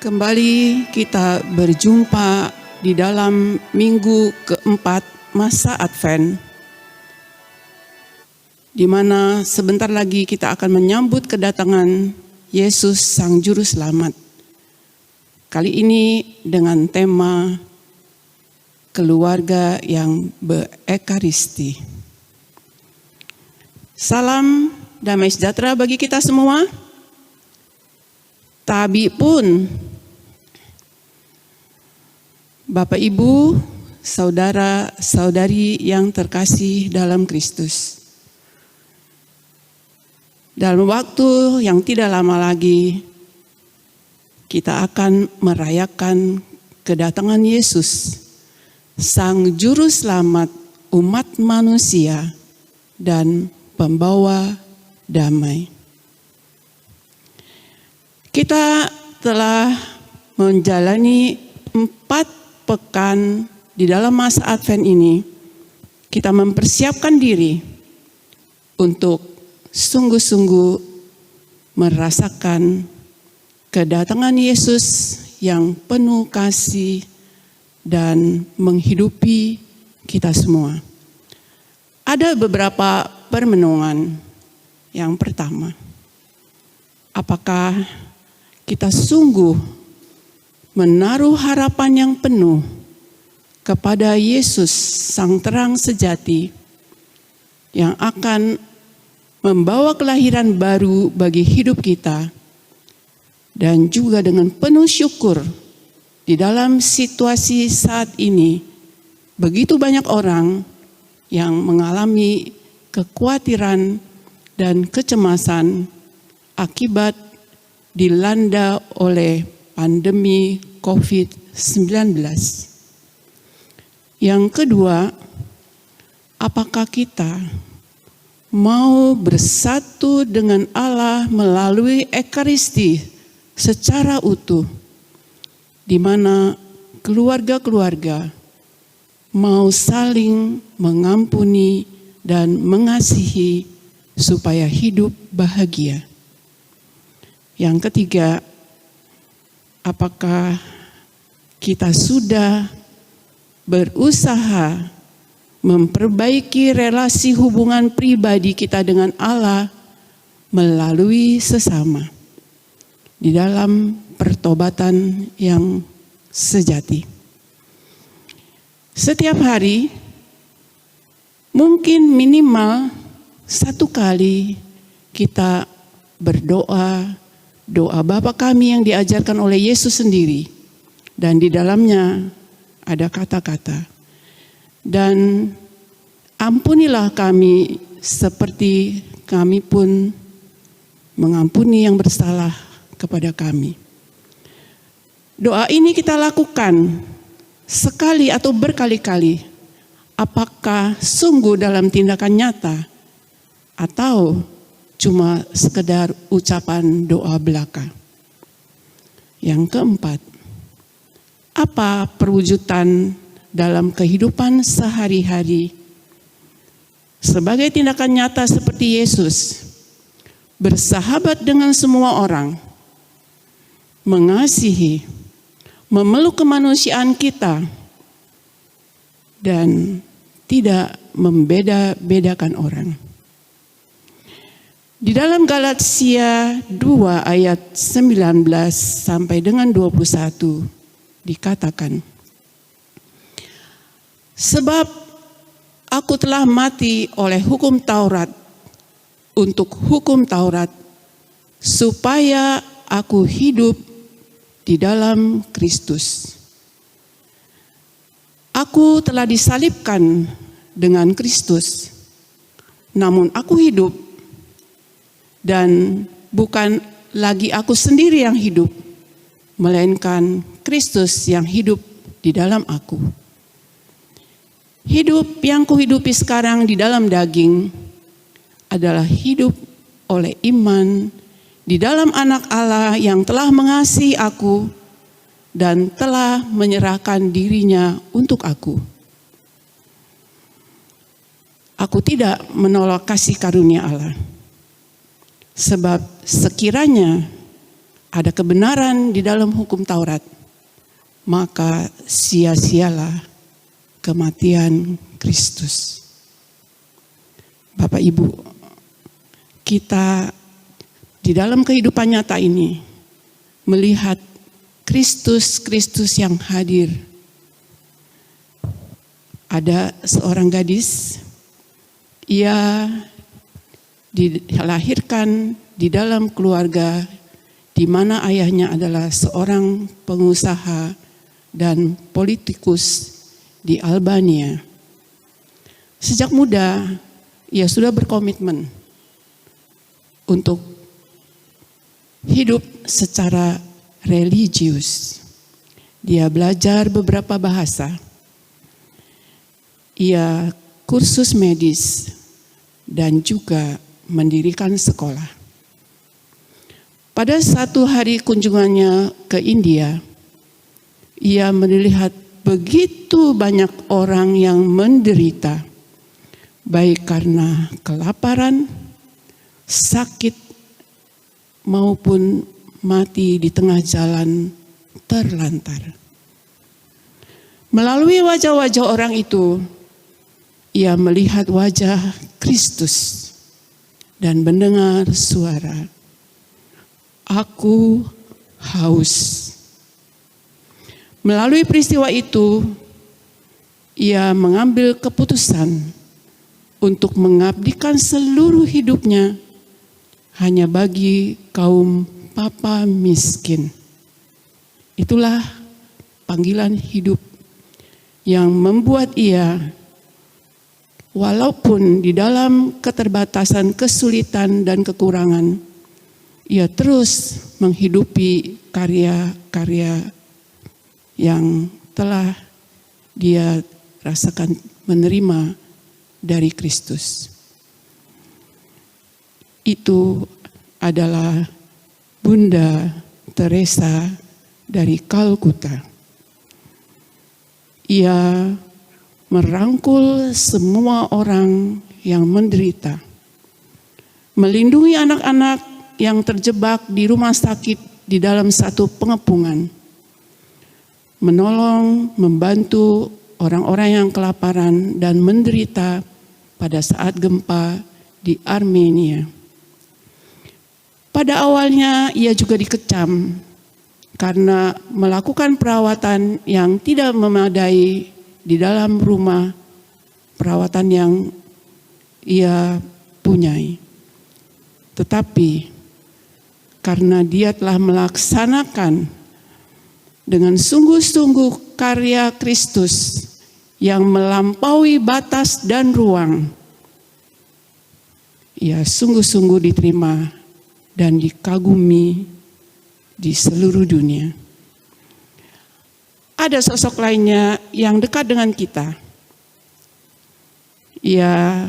Kembali kita berjumpa di dalam minggu keempat masa Advent, di mana sebentar lagi kita akan menyambut kedatangan Yesus Sang Juru Selamat. Kali ini dengan tema keluarga yang berekaristi. Salam damai sejahtera bagi kita semua. Tabi pun, Bapak Ibu, saudara-saudari yang terkasih dalam Kristus. Dalam waktu yang tidak lama lagi, kita akan merayakan kedatangan Yesus, Sang Juru Selamat umat manusia dan pembawa damai. Kita telah menjalani 4 pekan di dalam masa Advent ini. Kita mempersiapkan diri untuk sungguh-sungguh merasakan kedatangan Yesus yang penuh kasih dan menghidupi kita semua. Ada beberapa permenungan. Yang pertama, apakah kita sungguh menaruh harapan yang penuh kepada Yesus Sang Terang Sejati yang akan membawa kelahiran baru bagi hidup kita, dan juga dengan penuh syukur di dalam situasi saat ini begitu banyak orang yang mengalami kekhawatiran dan kecemasan akibat dilanda oleh pandemi COVID-19. Yang kedua, apakah kita mau bersatu dengan Allah melalui Ekaristi secara utuh, di mana keluarga-keluarga mau saling mengampuni dan mengasihi supaya hidup bahagia. Yang ketiga, apakah kita sudah berusaha memperbaiki relasi hubungan pribadi kita dengan Allah melalui sesama di dalam pertobatan yang sejati. Setiap hari, mungkin minimal 1 kali kita berdoa, doa Bapa kami yang diajarkan oleh Yesus sendiri. Dan di dalamnya ada kata-kata, dan ampunilah kami seperti kami pun mengampuni yang bersalah kepada kami. Doa ini kita lakukan sekali atau berkali-kali. Apakah sungguh dalam tindakan nyata atau cuma sekedar ucapan doa belaka? Yang keempat, apa perwujudan dalam kehidupan sehari-hari sebagai tindakan nyata seperti Yesus, bersahabat dengan semua orang, mengasihi, memeluk kemanusiaan kita, dan tidak membeda-bedakan orang. Di dalam Galatia 2 ayat 19 sampai dengan 21 dikatakan, sebab aku telah mati oleh hukum Taurat untuk hukum Taurat, supaya aku hidup di dalam Kristus. Aku telah disalibkan dengan Kristus, namun aku hidup, dan bukan lagi aku sendiri yang hidup, melainkan Kristus yang hidup di dalam aku. Hidup yang kuhidupi sekarang di dalam daging adalah hidup oleh iman di dalam Anak Allah yang telah mengasihi aku dan telah menyerahkan dirinya untuk aku. Aku tidak menolak kasih karunia Allah. Sebab sekiranya ada kebenaran di dalam hukum Taurat, maka sia-sialah kematian Kristus. Bapak Ibu, kita di dalam kehidupan nyata ini melihat Kristus yang hadir. Ada seorang gadis, ia dilahirkan di dalam keluarga di mana ayahnya adalah seorang pengusaha dan politikus di Albania. Sejak muda, ia sudah berkomitmen untuk hidup secara religius. Dia belajar beberapa bahasa. Ia kursus medis dan juga mendirikan sekolah. Pada satu hari kunjungannya ke India, ia melihat begitu banyak orang yang menderita, baik karena kelaparan, sakit, maupun mati di tengah jalan terlantar. Melalui wajah-wajah orang itu, ia melihat wajah Kristus dan mendengar suara, "Aku haus." Melalui peristiwa itu, ia mengambil keputusan untuk mengabdikan seluruh hidupnya hanya bagi kaum papa miskin. Itulah panggilan hidup yang membuat ia, walaupun di dalam keterbatasan, kesulitan, dan kekurangan, ia terus menghidupi karya-karya yang telah dia rasakan menerima dari Kristus. Itu adalah Bunda Teresa dari Kalkuta. Ia merangkul semua orang yang menderita, melindungi anak-anak yang terjebak di rumah sakit di dalam satu pengepungan, menolong, membantu orang-orang yang kelaparan dan menderita pada saat gempa di Armenia. Pada awalnya ia juga dikecam karena melakukan perawatan yang tidak memadai di dalam rumah perawatan yang ia punyai. Tetapi karena dia telah melaksanakan dengan sungguh-sungguh karya Kristus yang melampaui batas dan ruang, ia sungguh-sungguh diterima dan dikagumi di seluruh dunia. Ada sosok lainnya yang dekat dengan kita. Ia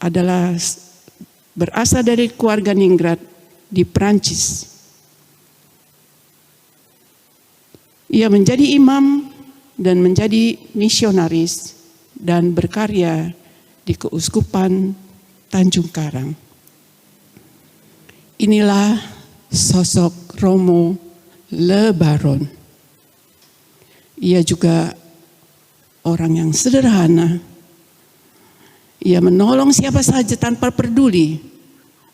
adalah berasal dari keluarga Ningrat di Prancis. Ia menjadi imam dan menjadi misionaris dan berkarya di Keuskupan Tanjung Karang. Inilah sosok Romo Le Baron. Ia juga orang yang sederhana. Ia menolong siapa saja tanpa peduli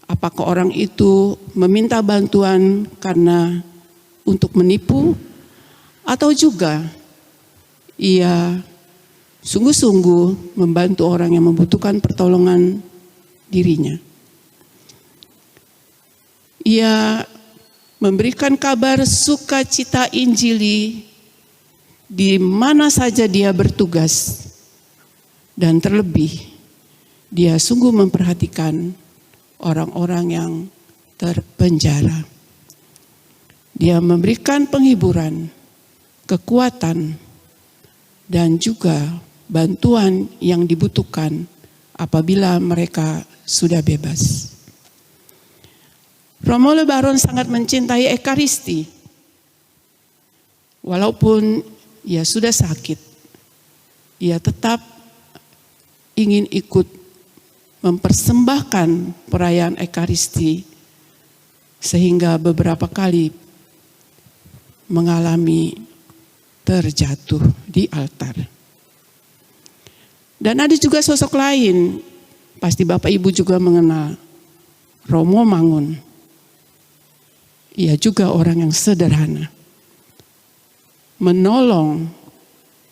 apakah orang itu meminta bantuan karena untuk menipu, atau juga ia sungguh-sungguh membantu orang yang membutuhkan pertolongan dirinya. Ia memberikan kabar sukacita Injili di mana saja dia bertugas, dan terlebih dia sungguh memperhatikan orang-orang yang terpenjara. Dia memberikan penghiburan, kekuatan, dan juga bantuan yang dibutuhkan apabila mereka sudah bebas. Romo Le Baron sangat mencintai Ekaristi. Walaupun ia sudah sakit, ia tetap ingin ikut mempersembahkan perayaan Ekaristi, sehingga beberapa kali mengalami terjatuh di altar. Dan ada juga sosok lain, pasti Bapak Ibu juga mengenal, Romo Mangun. Ia juga orang yang sederhana, menolong,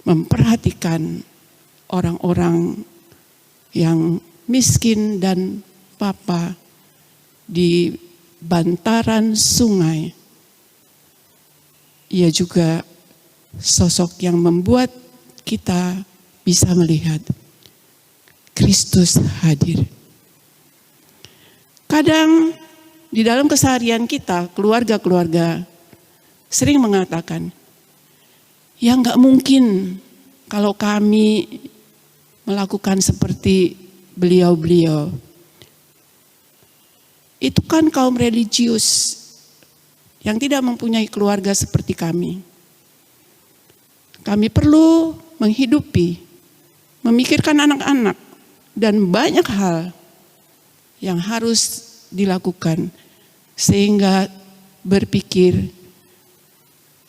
memperhatikan orang-orang yang miskin dan papa di bantaran sungai. Ia juga sosok yang membuat kita bisa melihat Kristus hadir. Kadang di dalam keseharian kita, keluarga-keluarga sering mengatakan, ya nggak mungkin kalau kami melakukan seperti beliau-beliau. Itu kan kaum religius yang tidak mempunyai keluarga seperti kami. Kami perlu menghidupi, memikirkan anak-anak, dan banyak hal yang harus dilakukan. Sehingga berpikir,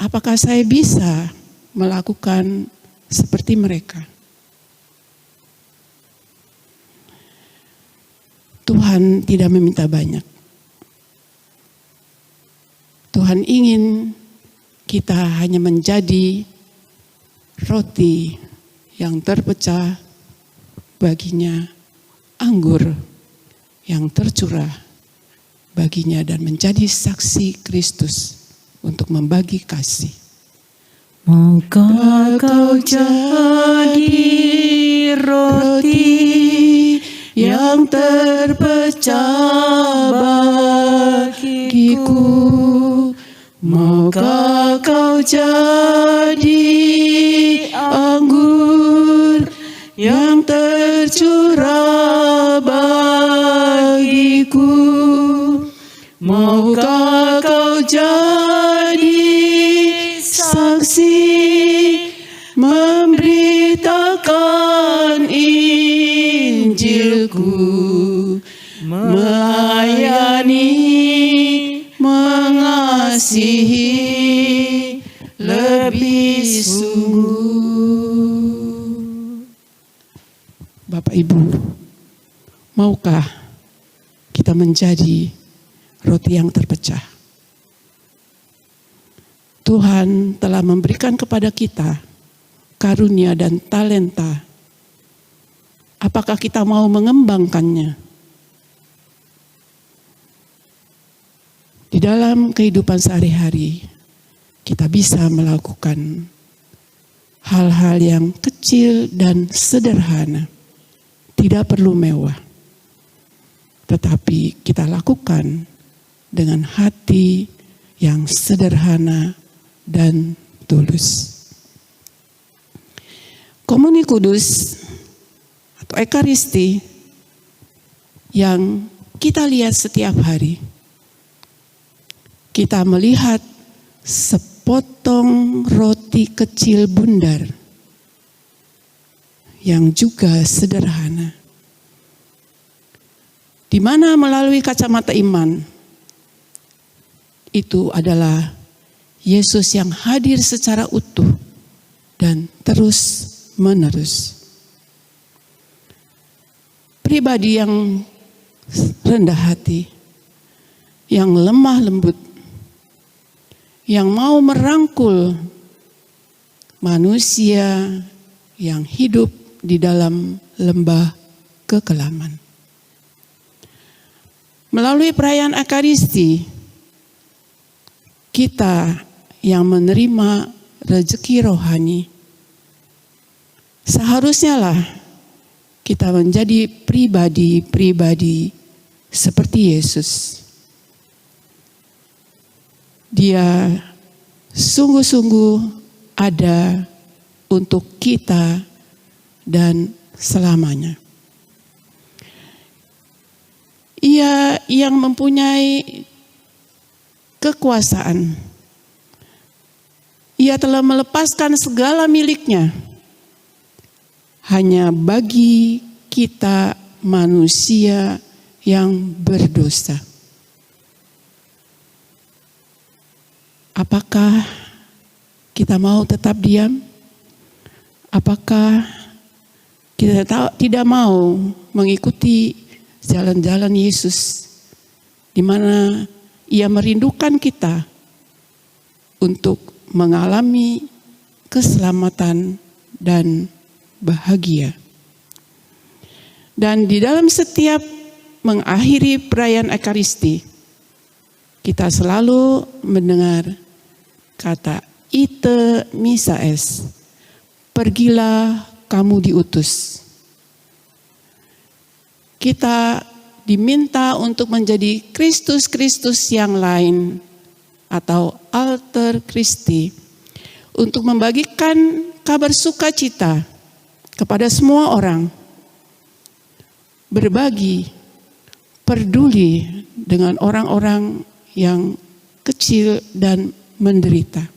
apakah saya bisa melakukan seperti mereka? Tuhan tidak meminta banyak. Tuhan ingin kita hanya menjadi roti yang terpecah baginya, anggur yang tercurah baginya, dan menjadi saksi Kristus untuk membagi kasih. Maukah kau jadi roti yang terpecah bagiku? Maukah kau jadi anggur yang tercurah bagiku? Maukah kau jadi saksi memberitakan Injilku, melayani, mengasihi lebih sungguh. Bapak Ibu, maukah kita menjadi roti yang terpecah? Tuhan telah memberikan kepada kita karunia dan talenta. Apakah kita mau mengembangkannya? Di dalam kehidupan sehari-hari, kita bisa melakukan hal-hal yang kecil dan sederhana. Tidak perlu mewah. Tetapi kita lakukan dengan hati yang sederhana dan tulus. Komuni Kudus atau Ekaristi yang kita lihat setiap hari, kita melihat sepotong roti kecil bundar yang juga sederhana, di mana melalui kacamata iman itu adalah Yesus yang hadir secara utuh dan terus menerus. Pribadi yang rendah hati, yang lemah lembut, yang mau merangkul manusia yang hidup di dalam lembah kekelaman. Melalui perayaan Ekaristi, kita yang menerima rezeki rohani, seharusnya lah kita menjadi pribadi-pribadi seperti Yesus. Dia sungguh-sungguh ada untuk kita dan selamanya. Ia yang mempunyai kekuasaan. Ia telah melepaskan segala miliknya hanya bagi kita manusia yang berdosa. Apakah kita mau tetap diam? Apakah kita tidak mau mengikuti jalan-jalan Yesus, di mana Ia merindukan kita untuk mengalami keselamatan dan bahagia. Dan di dalam setiap mengakhiri perayaan Ekaristi, kita selalu mendengar kata ite missa es, pergilah kamu diutus. Kita diminta untuk menjadi Kristus-Kristus yang lain atau alter Christi, untuk membagikan kabar sukacita kepada semua orang, berbagi, peduli dengan orang-orang yang kecil dan menderita.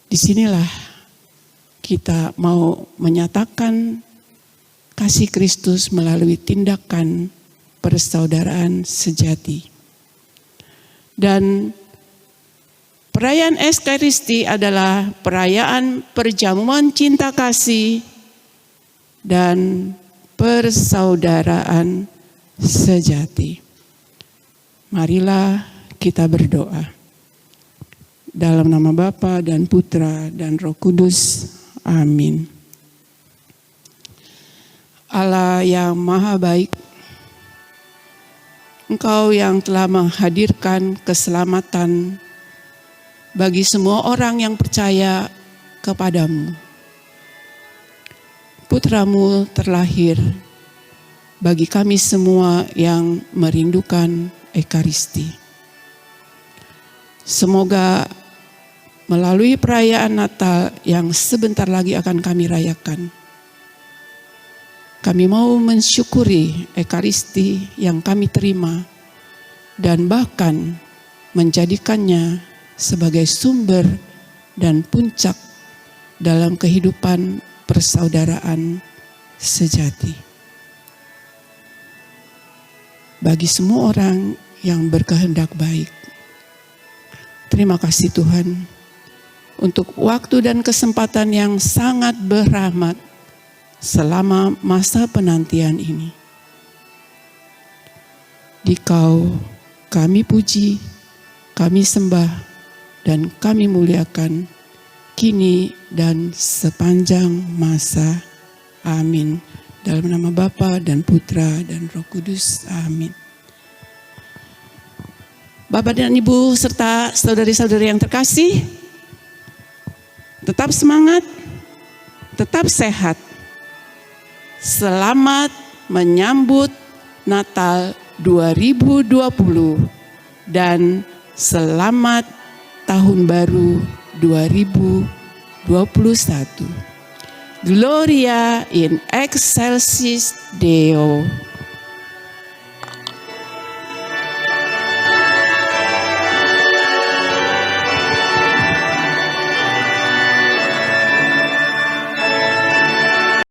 Disinilah kita mau menyatakan kasih Kristus melalui tindakan persaudaraan sejati. Dan perayaan Ekaristi adalah perayaan perjamuan cinta kasih dan persaudaraan sejati. Marilah kita berdoa. Dalam nama Bapa dan Putra dan Roh Kudus. Amin. Allah yang maha baik, Engkau yang telah menghadirkan keselamatan bagi semua orang yang percaya kepadamu. Putramu terlahir bagi kami semua yang merindukan Ekaristi. Semoga melalui perayaan Natal yang sebentar lagi akan kami rayakan, kami mau mensyukuri Ekaristi yang kami terima dan bahkan menjadikannya sebagai sumber dan puncak dalam kehidupan persaudaraan sejati. Bagi semua orang yang berkehendak baik, terima kasih Tuhan untuk waktu dan kesempatan yang sangat berahmat selama masa penantian ini. Dikau kami puji, kami sembah, dan kami muliakan kini dan sepanjang masa. Amin. Dalam nama Bapa dan Putra dan Roh Kudus. Amin. Bapak dan Ibu serta saudari-saudari yang terkasih, tetap semangat, tetap sehat. Selamat menyambut Natal 2020 dan selamat Tahun Baru 2021. Gloria in excelsis Deo.